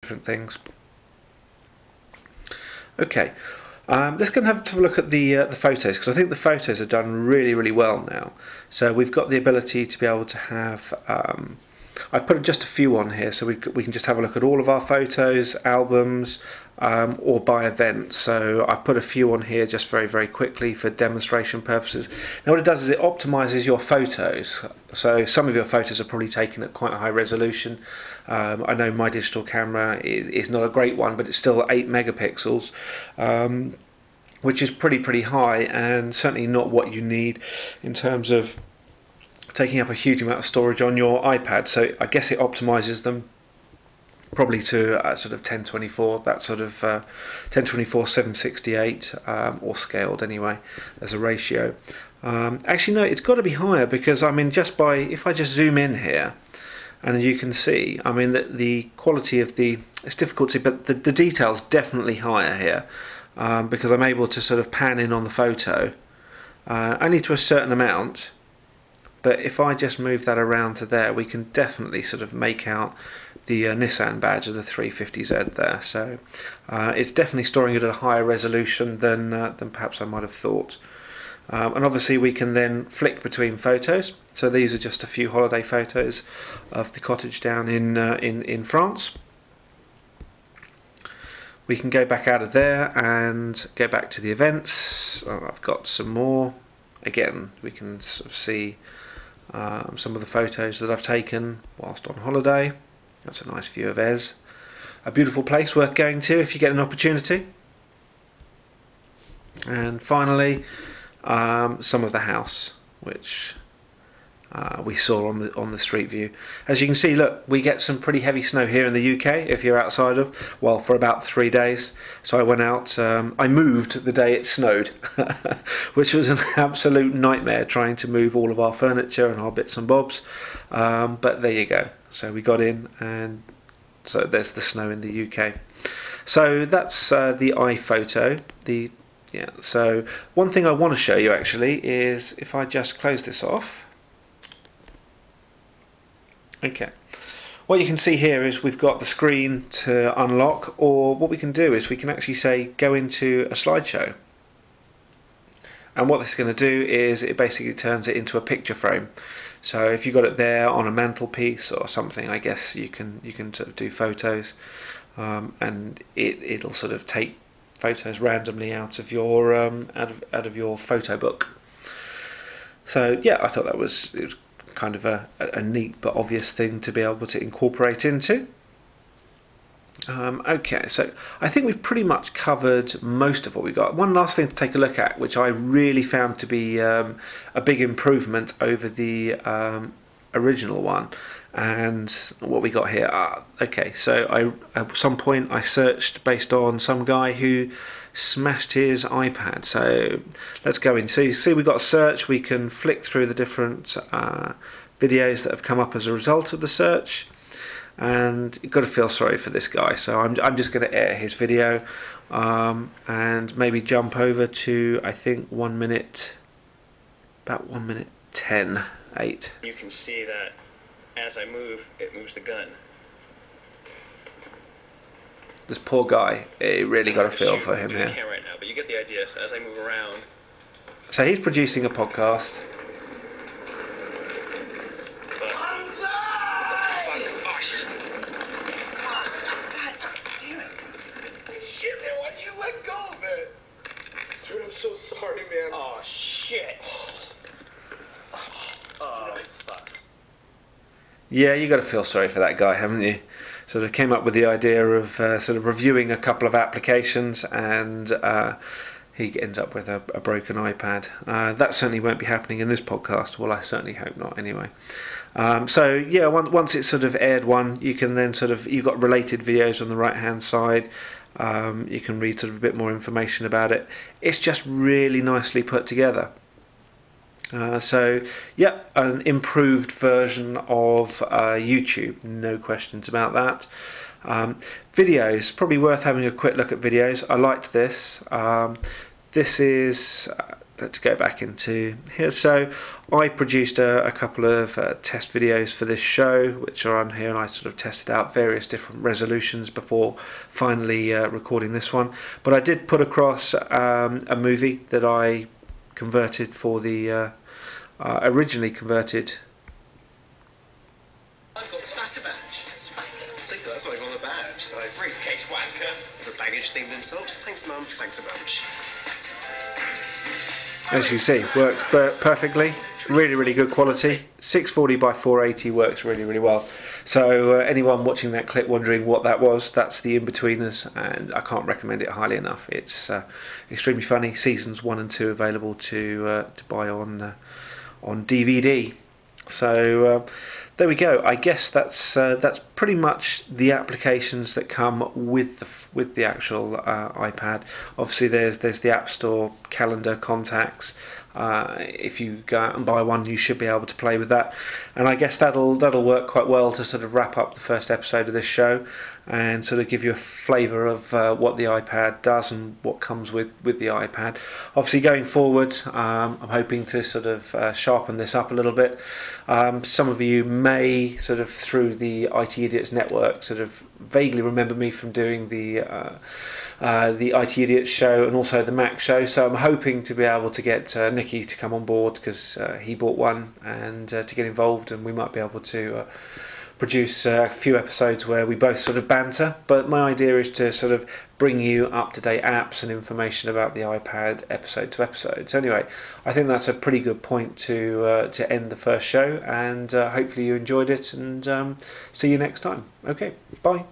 different things. Okay, let's go and have a look at the photos, because I think the photos are done really, really well now. So we've got the ability to be able to have, I put just a few on here, so we can just have a look at all of our photos, albums, or by event. So I've put a few on here just very, very quickly for demonstration purposes. Now what it does is it optimizes your photos. So some of your photos are probably taken at quite a high resolution. I know my digital camera is not a great one, but it's still 8 megapixels, which is pretty high, and certainly not what you need in terms of taking up a huge amount of storage on your iPad. So I guess it optimizes them probably to sort of 1024, that sort of 1024 768, or scaled anyway as a ratio. Actually no, it's got to be higher, because I mean, just by, if I just zoom in here, and you can see, I mean, that the quality of it's difficult to see, but the detail's definitely higher here, because I'm able to sort of pan in on the photo, only to a certain amount. But if I just move that around to there, we can definitely sort of make out the Nissan badge of the 350Z there. So it's definitely storing it at a higher resolution than perhaps I might have thought. And obviously we can then flick between photos. So these are just a few holiday photos of the cottage down in France. We can go back out of there and go back to the events. I've got some more. Again, we can sort of see some of the photos that I've taken whilst on holiday. That's a nice view of Ez. A beautiful place worth going to if you get an opportunity. And finally, some of the house, which we saw on the street view. As you can see, look, we get some pretty heavy snow here in the UK if you're outside of, well, for about 3 days. So I went out, I moved the day it snowed, which was an absolute nightmare, trying to move all of our furniture and our bits and bobs. But there you go. So we got in, and so there's the snow in the UK. So that's the iPhoto. Yeah. So one thing I want to show you actually is if I just close this off. Okay, what you can see here is we've got the screen to unlock, or what we can do is we can actually say go into a slideshow, and what this is going to do is it basically turns it into a picture frame. So if you've got it there on a mantelpiece or something, I guess you can sort of do photos, and it'll sort of take photos randomly out of your out of your photo book. So yeah, I thought it was kind of a neat but obvious thing to be able to incorporate into. Okay, so I think we've pretty much covered most of what we got. One last thing to take a look at, which I really found to be a big improvement over the original one, and what we got here. Okay, so at some point I searched based on some guy who smashed his iPad. So let's go in. So you see we've got a search. We can flick through the different videos that have come up as a result of the search, and you've got to feel sorry for this guy. So I'm just going to air his video, and maybe jump over to, I think, 1 minute, about 1 minute 10, 8. You can see that as I move, it moves the gun. This poor guy, it really got a feel for him here. I can't right now, but you get the idea. So as I move around. So he's producing a podcast. But, what the fuck? Oh shit! God damn it! Shit, man, why'd you let go of it? Dude, I'm so sorry, man. Oh shit! Oh fuck! Yeah, you got to feel sorry for that guy, haven't you? Sort of came up with the idea of sort of reviewing a couple of applications, and he ends up with a broken iPad. That certainly won't be happening in this podcast. Well, I certainly hope not anyway. So yeah, once it's sort of aired one, you can then sort of, you've got related videos on the right hand side. You can read sort of a bit more information about it. It's just really nicely put together. So yeah, an improved version of YouTube, no questions about that. Videos, probably worth having a quick look at videos. I liked this. This is let's go back into here. So I produced a couple of test videos for this show, which are on here, and I sort of tested out various different resolutions before finally recording this one. But I did put across a movie that I converted for the originally converted. I've got Spacker badge. Super, that's not even on the badge. So briefcase wanker. The baggage themed insult. Thanks, Mum. Thanks a bunch. As you see, worked perfectly. Really, really good quality. 640 by 480 works really, really well. So anyone watching that clip wondering what that was, that's the In-Betweeners, and I can't recommend it highly enough. It's extremely funny. Seasons 1 and 2 available to buy on DVD. So there we go. I guess that's pretty much the applications that come with the actual iPad. Obviously, there's the App Store, calendar, contacts. If you go out and buy one, you should be able to play with that. And I guess that'll work quite well to sort of wrap up the first episode of this show and sort of give you a flavour of what the iPad does and what comes with the iPad. Obviously, going forward, I'm hoping to sort of sharpen this up a little bit. Some of you may sort of through the IT Idiots network sort of vaguely remember me from doing the IT Idiots show and also the Mac show. So I'm hoping to be able to get Nicky to come on board because he bought one and to get involved, and we might be able to produce a few episodes where we both sort of banter. But my idea is to sort of bring you up-to-date apps and information about the iPad episode to episode. So anyway, I think that's a pretty good point to end the first show, and hopefully you enjoyed it, and see you next time. Okay, bye.